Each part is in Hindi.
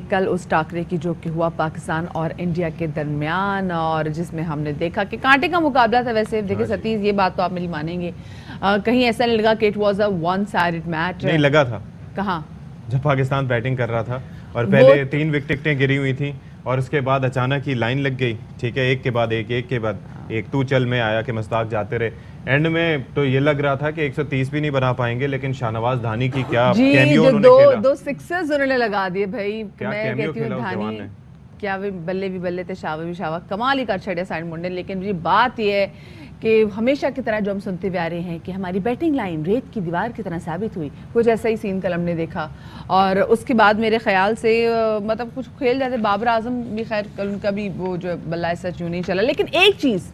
कल उस टाकरे की जो कि हुआ पाकिस्तान और इंडिया के दरमियान और जिसमें हमने देखा कि कांटे का मुकाबला था। वैसे देखिए सतीश, ये बात तो आप मेरी मानेंगे, कहीं ऐसा नहीं लगा कि it was a one sided match. नहीं लगा था कहाँ जब पाकिस्तान बैटिंग कर रहा था और वो पहले 3 विकेटें गिरी हुई थी और उसके बाद अचानक ही लाइन लग गई, ठीक है, एक के बाद एक तू चल में आया कि मुश्ताक जाते रहे। एंड में तो ये लग रहा था कि 130 भी नहीं बना पाएंगे, लेकिन शाहनवाज धानी की क्या कैमियो जो उन्होंने खेला, दो सिक्सर्स उन्होंने लगा दिए भाई। क्या मैं कैमियो कहती हूँ खेला उस जवान धानी ने। क्या भी बल्ले थे, शावा भी शावा, कमाल ही कर छड़े साइड मुंडे। लेकिन ये बात ये है कि हमेशा की तरह जो हम सुनते हुए आ रहे हैं कि हमारी बैटिंग लाइन रेत की दीवार की तरह साबित हुई, कुछ ऐसा ही सीन कल हमने देखा। और उसके बाद मेरे ख्याल से मतलब कुछ खेल जाते, बाबर आजम भी खैर कल उनका भी वो जो बल्ला ऐसा यूँ नहीं चला। लेकिन एक चीज़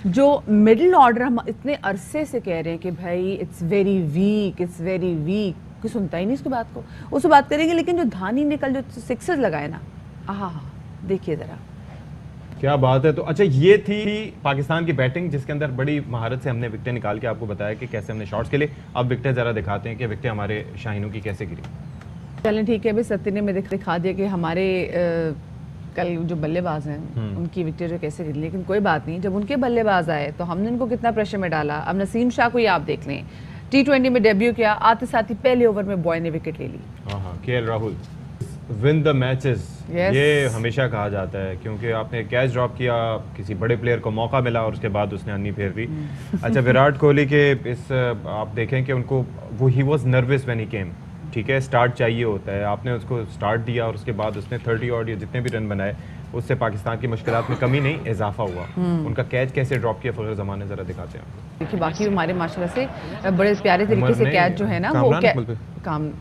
जो मिडिल ऑर्डर हम इतने अरसे से कह रहे हैं कि भाई इट्स वेरी वीक, कोई सुनता ही नहीं इसकी बात को, उससे बात करेंगे। लेकिन जो धानी ने कल जो सिक्सर्स लगाए ना, आहा देखिए ज़रा क्या बात है। तो अच्छा, ये थी पाकिस्तान की बैटिंग जिसके अंदर बड़ी महारत से हमने विकेटें निकाल के आपको बताया कि कैसे हमने शॉट्स खेले। अब विकेटें ज़रा दिखाते हैं कि विकेटें हमारे शाहीनों की कैसे गिरी। चलें ठीक है, अभी सत्य ने मैं दिखा दिया कि हमारे कल जो बल्लेबाज हैं उनकी विकेट जो कैसे गिरी। लेकिन कोई बात नहीं, जब उनके बल्लेबाज आए तो हमने उनको कितना प्रेशर में डाला। अब नसीम शाह को ही आप देख लें, T20 में डेब्यू किया, आते साथ ही पहले ओवर में बॉय ने विकेट ले ली। हाँ, KL Rahul win the matches, ये हमेशा कहा जाता है क्योंकि आपने कैच ड्रॉप किया, किसी बड़े प्लेयर को मौका मिला और उसके बाद उसने अन्नी फेर दी। अच्छा, विराट कोहली के इस आप देखें कि उनको वो he was nervous when he came, ठीक है, स्टार्ट चाहिए होता है, आपने उसको स्टार्ट दिया और उसके बाद उसने 30 और जितने भी रन बनाए, उससे पाकिस्तान की मुश्किलात में कमी नहीं इजाफा हुआ। उनका कैच कैसे ड्रॉप किया फखर जमान ने, जरा दिखाते हैं आपको। देखिए बाकी हमारे माशाल्लाह से बड़े प्यारे तरीके से कैच जो है ना वो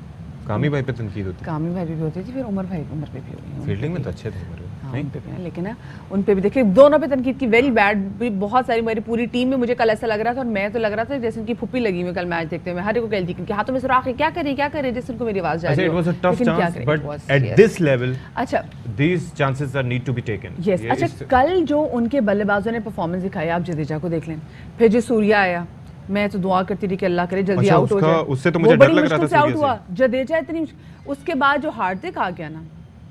कामी भाई पे तनकीद होती, कामी भाई भी होती थी, फिर उमर भाई भी हुई, फील्डिंग में तो अच्छे थे नहीं पे भी, लेकिन ना उन पे भी देखिए दोनों पे तनकीद की, वेरी बैड। बहुत सारी मेरी पूरी टीम में मुझे कल ऐसा लग रहा था और मैं तो लग रहा था जैसे उनकी फुप्पी लगी हुई कल मैच देखते हुए। मैं हर एक को कहती थी कि हाथों में सुराख है, क्या करे जैसे उनको मेरी आवाज जा रही है। It was a tough chance but at this level अच्छा these chances are need to be taken. Yes, अच्छा कल जो उनके बल्लेबाजों ने परफॉर्मेंस दिखाई, आप जडेजा को देख लें, फिर जो सूर्या आया, मैं तो दुआ करती थी कि अल्लाह करे जल्दी आउट हो जाए। उससे तो मुझे डर लग रहा था आउट हुआ जडेजा इतनी। उसके बाद जो हार्दिक आ गया ना,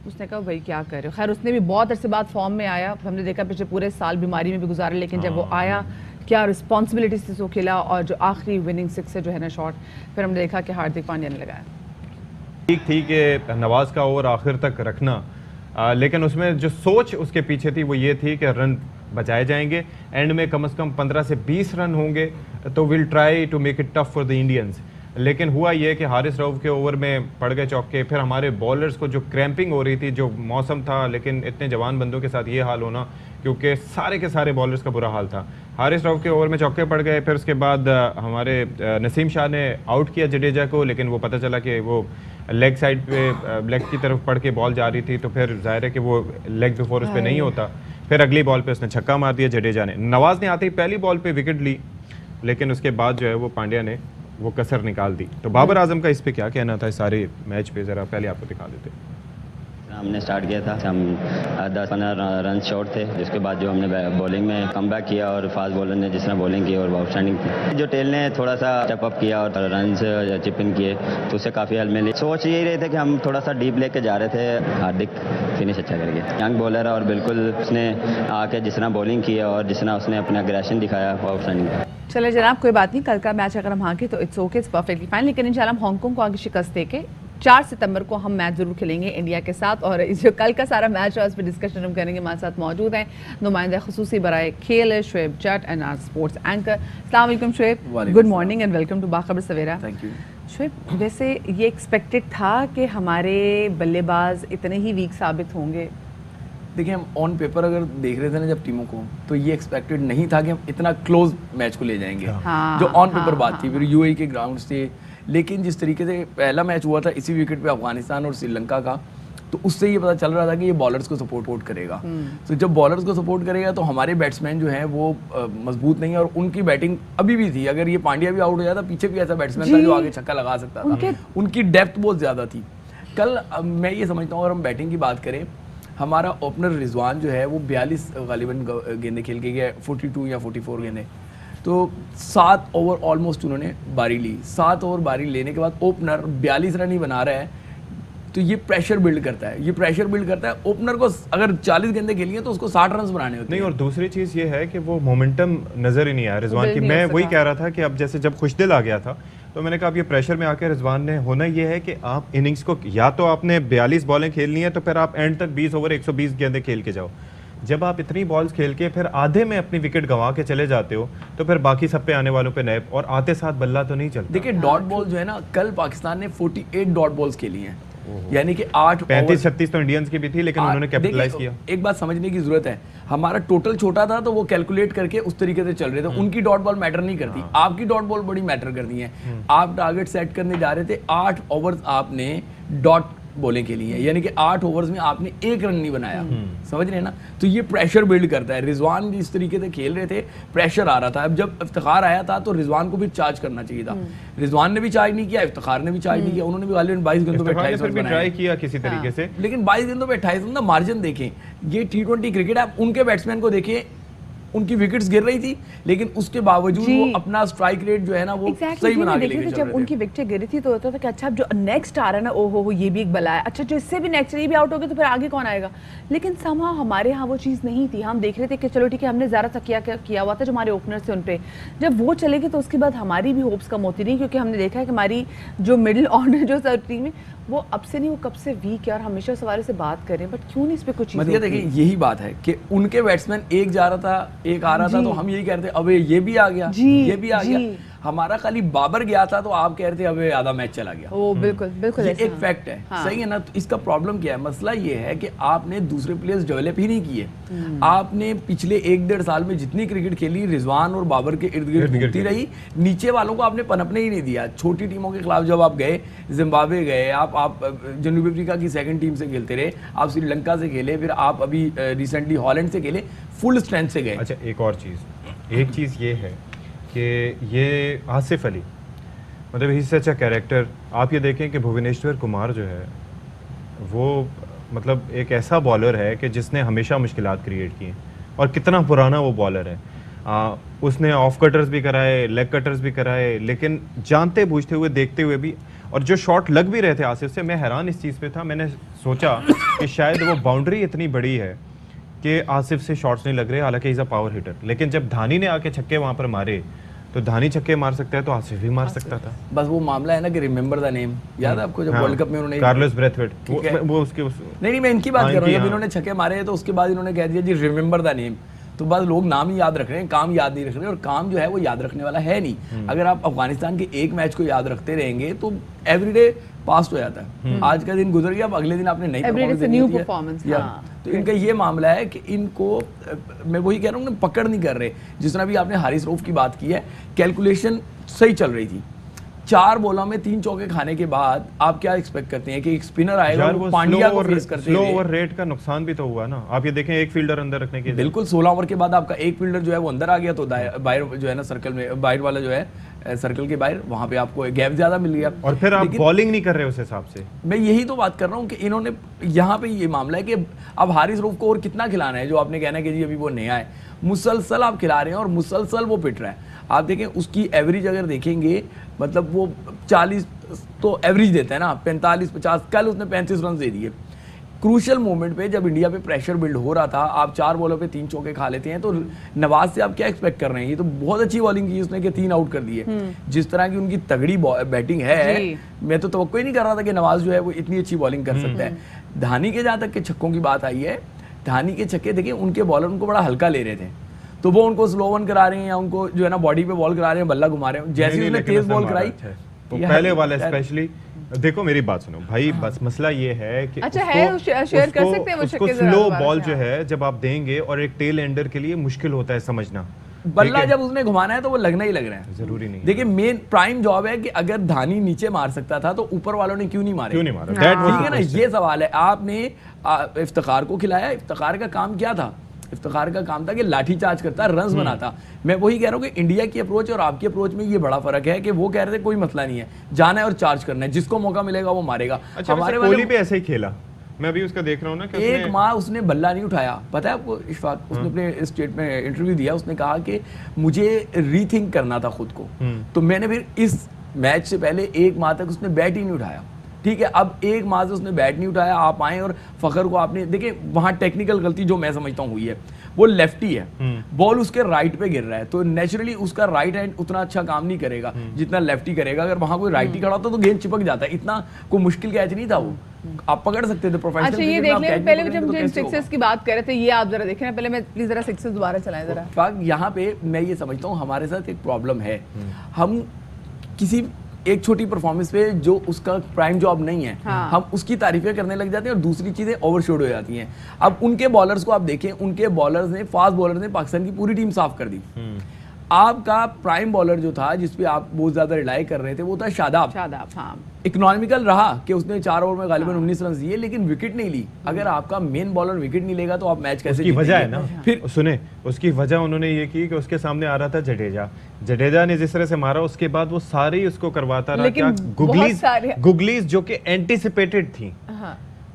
उसने कहा भाई क्या कर रहे हो। खैर उसने भी बहुत अरसे बाद फॉर्म में आया, हमने देखा पिछले पूरे साल बीमारी में भी गुजारा, लेकिन जब वो आया क्या रिस्पॉन्सिबिलिटी से वो खेला और जो आखिरी विनिंग सिक्सर जो है ना शॉट, फिर हमने देखा कि हार्दिक पांड्या ने लगाया। ठीक थी कि नवाज का ओवर आखिर तक रखना, लेकिन उसमें जो सोच उसके पीछे थी वो ये थी कि रन बचाए जाएंगे, एंड में कम से कम 15 से 20 रन होंगे तो will try to make it tough for the Indians. लेकिन हुआ ये कि हारिस रऊफ के ओवर में पड़ गए चौके, फिर हमारे बॉलर्स को जो क्रैम्पिंग हो रही थी, जो मौसम था, लेकिन इतने जवान बंदों के साथ ये हाल होना, क्योंकि सारे के सारे बॉलर्स का बुरा हाल था। हारिस रऊफ के ओवर में चौके पड़ गए, फिर उसके बाद हमारे नसीम शाह ने आउट किया जडेजा को, लेकिन वो पता चला कि वो लेग साइड पे लेग की तरफ पड़ के बॉल जा रही थी, तो फिर जाहिर है कि वो लेग बिफोर उस पर नहीं होता। फिर अगली बॉल पे उसने छक्का मार दिया जडेजा ने। नवाज ने आते ही पहली बॉल पे विकेट ली, लेकिन उसके बाद जो है वो पांड्या ने वो कसर निकाल दी। तो बाबर आजम का इस पे क्या कहना था, सारे मैच पे, जरा पहले आपको दिखा देते। हमने स्टार्ट किया था, हम 10-15 रन शॉर्ट थे, जिसके बाद जो हमने बॉलिंग में कमबैक किया और फास्ट बॉलर ने जिस तरह बॉलिंग की और आउटस्टैंडिंग थी। जो टेल ने थोड़ा सा स्टेप अप किया और रन चिप इन किए तो उससे काफ़ी हेल्प मिली। सोच यही रहे थे कि हम थोड़ा सा डीप लेके जा रहे थे, हार्दिक फिनिश अच्छा कर गया, यंग बॉलर है और बिल्कुल उसने आके जिस तरह बॉलिंग की और जिस तरह उसने अपना अग्रेशन दिखाया आउटस्टैंडिंग। चले जनाब, कोई बात नहीं, कल का मैच अगर हम हारे तो it's okay, it's perfectly fine. लेकिन इंशाल्लाह हम हांगकांग को आगे शिकस्त देके 4 सितंबर को हम मैच जरूर खेलेंगे इंडिया के साथ। और इस जो कल का सारा मैच है उस पर डिस्कशन हम करेंगे। हमारे साथ मौजूद हैं नुमाइंदा खुसूसी बराए खेल Shoaib Jatt and R sports anchor. अस्सलाम वालेकुम Shoaib, good morning and welcome to Bakhabar Savera. Thank you Shoaib, वैसे ये एक्सपेक्टेड था कि हमारे बल्लेबाज इतने ही वीक साबित होंगे? देखिए, हम ऑन पेपर अगर देख रहे थे ना जब टीमों को, तो ये एक्सपेक्टेड नहीं था कि हम इतना क्लोज मैच को ले जाएंगे। जो ऑन पेपर बात थी, फिर यूएई के ग्राउंड्स थे, लेकिन जिस तरीके से पहला मैच हुआ था इसी विकेट पे अफगानिस्तान और श्रीलंका का, तो उससे ये पता चल रहा था कि ये बॉलर्स को सपोर्ट करेगा। तो जब बॉलर्स को सपोर्ट करेगा तो हमारे बैट्समैन जो हैं वो मजबूत नहीं है, और उनकी बैटिंग अभी भी थी। अगर ये पांड्या भी आउट हो जाता, पीछे भी ऐसा बैट्समैन था जो आगे छक्का लगा सकता था। उनकी डेप्थ बहुत ज़्यादा थी। कल मैं ये समझता हूँ, अगर हम बैटिंग की बात करें, हमारा ओपनर रिजवान जो है वो 42 गालिबन गेंदें खेल के गया, 42 या 44 गेंदें, तो 7 ओवर ऑलमोस्ट उन्होंने बारी ली। 7 ओवर बारी लेने के बाद ओपनर 42 रन ही बना रहा है, तो ये प्रेशर बिल्ड करता है, ये प्रेशर बिल्ड करता है। ओपनर को अगर 40 गेंदें खेली हैं तो उसको 60 रन बनाने होते हैं। नहीं, और दूसरी चीज़ ये है कि वो मोमेंटम नज़र ही नहीं आया रिजवान की। मैं वही कह रहा था कि अब जैसे जब खुशदिल आ गया था तो मैंने कहा अब ये प्रेशर में आके रिजवान ने होना ये है कि आप इनिंग्स को या तो आपने 42 बॉलें खेलनी है तो फिर आप एंड तक 20 ओवर 120 गेंदें खेल के जाओ। जब आप इतनी बॉल्स खेल के फिर आधे में अपनी विकेट गंवा के चले जाते हो तो फिर बाकी सब पे आने वालों पे नए और आते साथ बल्ला तो नहीं चलता। देखिए डॉट बॉल जो है ना, कल पाकिस्तान ने 48 डॉट बॉल्स खेली हैं, यानी कि 8 35-36 तो इंडियंस की भी थी लेकिन उन्होंने कैपिटलाइज किया। एक बात समझने की जरूरत है, हमारा टोटल छोटा था तो वो कैलकुलेट करके उस तरीके से चल रहे थे। उनकी डॉट बॉल मैटर नहीं करती, आपकी डॉट बॉल बड़ी मैटर करती है। आप टारगेट सेट करने जा रहे थे, 8 ओवर्स आपने डॉट बॉलें खेली हैं, यानी कि 8 ओवर्स में आपने 1 रन नहीं बनाया। समझ रहे हैं ना? तो ये प्रेशर बिल्ड करता है। रिजवान जिस तरीके से खेल रहे थे, प्रेशर आ रहा था। अब जब इफ्तिखार आया था तो रिजवान को भी चार्ज करना चाहिए था। रिजवान ने भी चार्ज नहीं किया, इफ्तिखार ने भी चार्ज नहीं किया। उन्होंने भी गालिबन 22 गेंदों पे 28 रन ट्राई किया किसी तरीके से, लेकिन 22 गेंदों पे 28 रन। मार्जिन देखें, ये T20 क्रिकेट है। आप उनके बैट्समैन को देखें, उनकी विकेट्स गिर रही थी लेकिन उसके बावजूद वो अपना स्ट्राइक रेट जो है ना वो सही बना के लेके चल रहे थे। जब उनकी विकेट गिरी थी तो होता था कि अच्छा अब जो नेक्स्ट आ रहा है ना, ओहो ये भी एक बला है, अच्छा जो इससे भी नेक्स्ट ये भी आउट हो गया तो फिर आगे कौन आएगा। लेकिन समहाउ हमारे यहाँ वो चीज़ नहीं थी। हम देख रहे थे कि चलो ठीक है, हमने ज़्यादा तकिया किया हुआ था जो हमारे ओपनर थे उन पर। जब वो चले गए तो उसके बाद हमारी भी होप्स कम होती रही, क्योंकि हमने देखा है कि हमारी जो मिडिल ऑर्डर जो टीम है वो अब से नहीं, वो कब से वीक है। और हमेशा सवारी से बात करें, बट क्यों नहीं इस पे कुछ चीज़। मतलब देखिए यही बात है कि उनके बैट्समैन एक जा रहा था, एक आ रहा था, तो हम यही कहते हैं अबे ये भी आ गया, ये भी आ गया। हमारा खाली बाबर गया था तो आप कह रहे थे अबे आधा मैच चला गया। ओ बिल्कुल बिल्कुल, ये एक फैक्ट है। सही है ना? तो इसका प्रॉब्लम क्या है? मसला ये है कि आपने दूसरे प्लेयर्स डेवलप ही नहीं किए। आपने पिछले 1-1.5 साल में जितनी क्रिकेट खेली रिजवान और बाबर के इर्द गिर्द घूमती रही, नीचे वालों को आपने पनपने ही नहीं दिया। छोटी टीमों के खिलाफ जब आप गए, जिम्बाब्वे गए, आप जनूबी अफ्रीका की सेकंड टीम से खेलते रहे, आप श्रीलंका से खेले, फिर आप अभी रिसेंटली हॉलैंड से खेले, फुल स्ट्रेंथ से गए। अच्छा एक और चीज़, एक चीज़ ये है कि ये आसिफ अली मतलब ही सच अ कैरेक्टर। आप ये देखें कि भुवनेश्वर कुमार जो है वो मतलब एक ऐसा बॉलर है कि जिसने हमेशा मुश्किलात क्रिएट की हैं, और कितना पुराना वो बॉलर है। उसने ऑफ कटर्स भी कराए, लेग कटर्स भी कराए, लेकिन जानते बूझते हुए, देखते हुए भी, और जो शॉट लग भी रहे थे आसिफ से, मैं हैरान इस चीज़ पे था। मैंने सोचा कि शायद वो बाउंड्री इतनी बड़ी है कि आसिफ से शॉट्स नहीं लग रहे, हालांकि इज़ अ पावर हिटर। लेकिन जब धानी ने आके छक्के वहाँ पर मारे तो धानी छक्के मार सकता है तो आसिफ भी मार सकता था। बस वो मामला है ना कि रिमेंबर द नेम, याद है आपको जब वर्ल्ड कप में उन्होंने कार्लोस ब्रेथवेट वो उसके नहीं मैं इनकी बात कर रहा हूँ। जब इन्होंने छक्के मारे तो उसके बाद इन्होंने कह दिया जी रिमेंबर द नेम। तो बस लोग नाम ही याद रख रहे हैं, काम याद नहीं रख रहे, और काम जो है वो याद रखने वाला है नहीं। अगर आप अफगानिस्तान के एक मैच को याद रखते रहेंगे तो एवरीडे पास्ट हो जाता है। आज का दिन गुजर गया, अब अगले दिन आपने नई परफॉर्मेंस। तो इनका ये मामला है कि इनको, मैं वही कह रहा हूँ ना, पकड़ नहीं कर रहे। जिस तरह भी आपने हारिस रऊफ की बात की है, कैलकुलेशन सही चल रही थी। 4 बॉलों में 3 चौके खाने के बाद आप क्या एक्सपेक्ट करते हैं कि एक स्पिनर आएगा वो पांड्या को फेस करते स्लो ओवर रेट का नुकसान भी तो हुआ ना। आप ये देखें एक फील्डर अंदर रखने के, बिल्कुल 16 ओवर के बाद आपका एक फील्डर जो है वो अंदर आ गया तो बाहर जो है ना सर्कल में, बाहर वाला जो है सर्कल के बाहर, वहां पे आपको गैप ज्यादा मिल गया। और फिर आप बॉलिंग नहीं कर रहे उस हिसाब से। मैं यही तो बात कर रहा हूँ कि इन्होंने यहाँ पे ये मामला है कि अब हारिस रऊफ को और कितना खिलाना है। जो आपने कहना है कि जी अभी वो नया है, मुसलसल आप खिला रहे हैं और मुसलसल वो पिट रहा है। आप देखें उसकी एवरेज अगर देखेंगे, मतलब वो 40 तो एवरेज देता है ना, 45-50, कल उसने 35 रन दे दिए। क्रूशल मोमेंट पे जब इंडिया पे प्रेशर बिल्ड हो रहा था, आप 4 बॉलों पे 3 चौके खा लेते हैं, तो नवाज से आप क्या एक्सपेक्ट कर रहे हैं? ये तो बहुत अच्छी बॉलिंग की उसने कि 3 आउट कर दिए। जिस तरह की उनकी तगड़ी बैटिंग है, मैं तो तवक्को ही नहीं कर रहा था कि नवाज जो है वो इतनी अच्छी बॉलिंग कर सकता है। धानी के जहाँ तक के छक्कों की बात आई है, धानी के छक्के देखिए उनके बॉलर उनको बड़ा हल्का ले रहे थे, तो वो उनको स्लो वन करा रहे हैं या उनको जो है ना बॉडी पे बॉल करा रहे हैं, बल्ला घुमा रहे हैं। जैसे उसने तेज बॉल कराई तो पहले वाला स्पेशली, देखो मेरी बात सुनो भाई, बस मसला ये है कि अच्छा है शेयर कर सकते हैं वो उसको स्लो बॉल जो है जब आप देंगे, और एक टेल एंडर के लिए मुश्किल होता है समझना। बल्ला जब उसने घुमाना है तो वो लगना ही लग रहा है, जरूरी नहीं। देखिए मेन प्राइम जॉब है कि अगर धानी नीचे मार सकता था तो ऊपर वालों ने क्यों नहीं मारे? क्यों नहीं मारा? ठीक है ना, ये सवाल है। आपने इफ्तिखार को खिलाया, इफ्तिखार का काम क्या था? इफ्तिखार का काम था कि लाठी चार्ज करता, रन्स बनाता। मैं वही कह रहा हूँ कि इंडिया की अप्रोच और आपकी अप्रोच में ये बड़ा फर्क है कि वो कह रहे थे कोई मसला नहीं है, जाना है और चार्ज करना है, जिसको मौका मिलेगा वो मारेगा। अच्छा, हमारे कोहली भी ऐसे ही खेला, मैं अभी उसका देख रहा हूँ ना कि एक माह उसने बल्ला नहीं उठाया। पता है आपको इशफाक, उसने अपने स्टेट में इंटरव्यू दिया, उसने कहा कि मुझे रीथिंक करना था खुद को, तो मैंने फिर इस मैच से पहले 1 माह तक उसने बैट ही नहीं उठाया। ठीक है, अब एक माह से उसने बैट नहीं उठाया, आप आए और फखर को आपने देखिए वहां टेक्निकल गलती जो मैं समझता हूँ हुई है, वो लेफ्टी है, बॉल उसके राइट पे गिर रहा है, तो नेचुरली उसका राइट हैंड उतना अच्छा काम नहीं करेगा जितना लेफ्टी करेगा। अगर वहां कोई राइटी खड़ा होता तो गेंद चिपक जाता है, इतना कोई मुश्किल कैच नहीं था वो, आप पकड़ सकते थे प्रोफेशनल। अच्छा ये देख लें, पहले जब हम सिक्सेस की बात कर रहे थे, ये आप जरा देख रहे हैं, पहले मैं प्लीज जरा सिक्सेस दोबारा चलाएं जरा। यहाँ पे मैं ये समझता हूँ हमारे साथ एक प्रॉब्लम है, हम किसी एक छोटी परफॉर्मेंस पे जो उसका प्राइम जॉब नहीं है, हम उसकी तारीफें करने लग जाते हैं और दूसरी चीजें ओवरशूट हो जाती हैं। अब उनके बॉलर्स को आप देखें, उनके बॉलर्स ने, फास्ट बॉलर्स ने पाकिस्तान की पूरी टीम साफ कर दी। आपका प्राइम बॉलर जो था जिसपे आप बहुत ज्यादा रिलाई कर रहे थे वो था शादाब। हाँ। इकोनॉमिकल रहा कि उसने 4 ओवर में गालिबन 19 रन दिए, लेकिन विकेट नहीं ली। अगर आपका मेन बॉलर विकेट नहीं लेगा तो आप मैच कैसे जीतेंगे? वजह है ना, फिर सुने उसकी वजह उन्होंने ये की कि उसके सामने आ रहा था जडेजा ने जिस तरह से मारा, उसके बाद वो सारे ही उसको करवाता रहा। क्या गुगलीज जो कि एंटिसिपेटेड थी।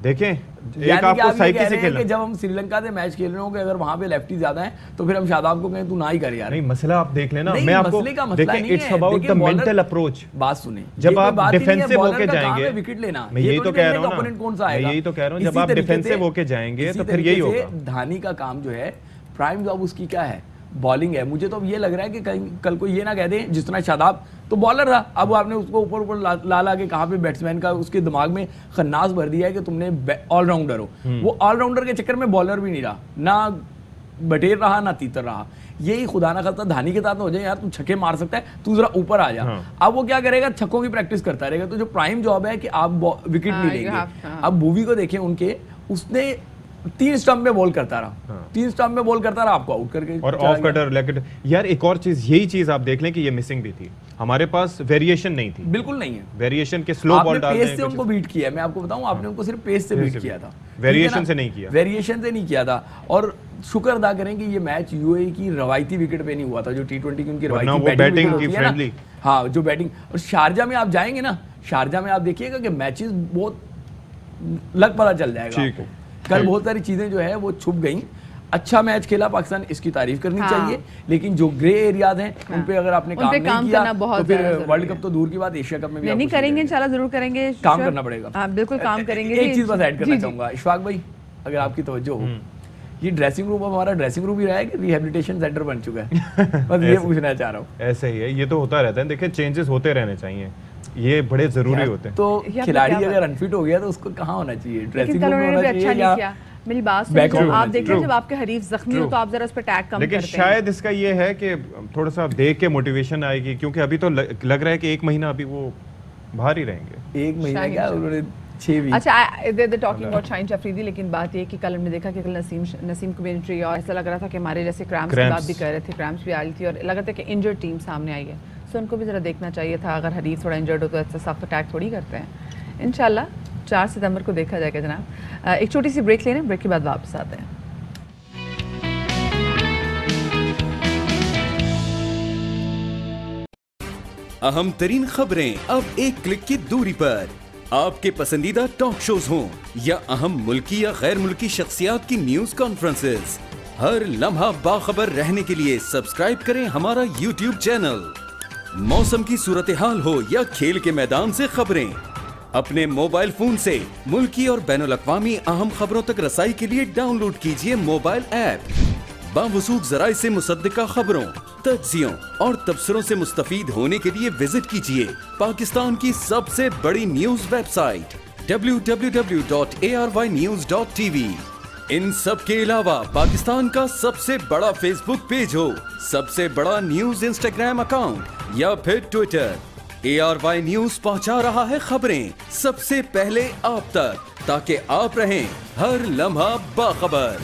देखें, एक आपको साइकिल से खेलना, जब हम श्रीलंका से मैच खेल रहे हो कि अगर वहां पे लेफ्टी ज्यादा है तो फिर हम शादाब को कहें तू ना ही कर यार। नहीं, मसला आप देख लेना, मैं आपको देखें, it's about the mental approach. बात सुने, जब आप डिफेंसिव होके जाएंगे, विकेट लेना, मैं यही तो कह रहा हूं ना, ओपोनेंट कौन सा आएगा, यही तो कह रहा हूं, जब आप डिफेंसिव होके जाएंगे तो फिर यही होगा। धानी का काम जो है, प्राइम जॉब उसकी क्या है, बॉलिंग है। मुझे तो ये लग रहा है कि कल को ये ना कह दें जिस तरह शादाब तो बॉलर था, अब आपने उसको ऊपर ऊपर ला के कहाँ पे बैट्समैन का उसके दिमाग में खन्नास भर दिया है कि तुमने ऑलराउंडर हो। वो ऑलराउंडर के चक्कर में बॉलर भी नहीं रहा, ना बटेर रहा ना तीतर रहा। यही खुदा ना खास्ता धानी के साथ हो जाए, यार तू छक्के मार सकता है, तू जरा ऊपर आ जा। अब वो क्या करेगा, छक्कों की प्रैक्टिस करता रहेगा। तो जो प्राइम जॉब है कि आप विकेट नहीं लेंगे। अब भूवी को देखें, उनके उसने 3 स्टंप में बॉल करता रहा, 3 स्टंप में बॉल करता रहा, आपको आउट करके और ऑफ कटर लेग कटर। यार एक और चीज, यही चीज आप देख लें कि ये मिसिंग भी थी, हमारे पास वेरिएशन नहीं थी, बिल्कुल नहीं है वेरिएशन के स्लो बॉल डालने पेस से उनको बीट किया। मैं आपको बताऊं, आपने उनको सिर्फ पेस से बीट किया था, वेरिएशन से नहीं किया, वेरिएशन से नहीं किया था। और शुक्र अदा करें कि ये मैच यूएई की रवायती विकेट पे नहीं हुआ था, जो T20 की उनकी रवायती बैटिंग होती है ना, हाँ जो बैटिंग। और शारजा में आप जाएंगे ना, शारजा में आप देखिएगा कि मैचेस बहुत लग पता चल जाएगा आपको। कल बहुत सारी चीजें जो है वो छुप गई। अच्छा मैच खेला पाकिस्तान, इसकी तारीफ करनी चाहिए, लेकिन जो ग्रे एरियाज हैं उन पे अगर आपने काम नहीं किया तो फिर वर्ल्ड कप तो दूर की बात, एशिया कप में भी नहीं करेंगे, इंशाल्लाह जरूर करेंगे, काम करना पड़ेगा। हाँ बिल्कुल काम करेंगे। एक चीज बस ऐड करना चाहूंगा इशफाक भाई, अगर आपकी तवज्जो हो, ये ड्रेसिंग रूम हमारा ड्रेसिंग रूम ही रहा है कि रिहेबिलिटेशन सेंटर बन चुका है? बस ये पूछना चाह रहा हूँ। ऐसे ही है, ये तो होता रहता है। देखिए चेंजेस होते रहने चाहिए, ये बड़े जरूरी होते हैं। तो खिलाड़ी अगर अनफिट हो गया तो उसको कहाँ होना चाहिए, ड्रेसिंग रूम में होना चाहिए या मेरी बात सुनिए, आप देखिए जब आपके हरीफ जख्मी हो तो आप जरा उस पर टैग कम करते हैं। लेकिन शायद इसका ये है कि थोड़ा सा देख के मोटिवेशन आएगी, क्योंकि अभी तो लग रहा है कि 1 महीना अभी वो बाहर ही रहेंगे। 1 महीना क्या, उन्होंने 6 वीक। अच्छा they talking about Shaheen Afridi, लेकिन बात ये कि कल हमने देखा कि कल नसीम कमेंट्री और ऐसा लग रहा था कि हमारे जैसे क्रैम्प्स की बात भी कर रहे थे, क्रैम्प्स भी आ रही थी और लग रहा था कि इंजर्ड टीम सामने आई है। सो उनको भी जरा देखना चाहिए था, अगर हरीफ थोड़ा इंजर्ड हो तो ऐसा सख्त अटैक थोड़ी करते हैं। इंशाल्लाह 4 सितंबर को देखा जाएगा जनाब। एक छोटी सी ब्रेक ले लें, ब्रेक के बाद वापस आते हैं। अहम तरीन खबरें अब एक क्लिक की दूरी पर, आपके पसंदीदा टॉक शोज हों या अहम मुल्की या गैर मुल्की शख्सियात की न्यूज कॉन्फ्रेंसेस, हर लम्हा बाखबर रहने के लिए सब्सक्राइब करें हमारा YouTube चैनल। मौसम की सूरत हाल हो या खेल के मैदान से खबरें, अपने मोबाइल फोन से मुल्की और बैनुल-अक़वामी अहम खबरों तक रसाई के लिए डाउनलोड कीजिए मोबाइल ऐप। बावसूख ज़राए से मुसद्दिका खबरों, तज्ज़ियों और तबसरों से मुस्तफ़ीद होने के लिए विजिट कीजिए पाकिस्तान की सबसे बड़ी न्यूज वेबसाइट www.arynews.tv। इन सब के अलावा पाकिस्तान का सबसे बड़ा फेसबुक पेज हो, सबसे बड़ा न्यूज इंस्टाग्राम अकाउंट या फिर ट्विटर, ARY न्यूज पहुंचा रहा है खबरें सबसे पहले आप तक, ताकि आप रहें हर लम्हा बाखबर।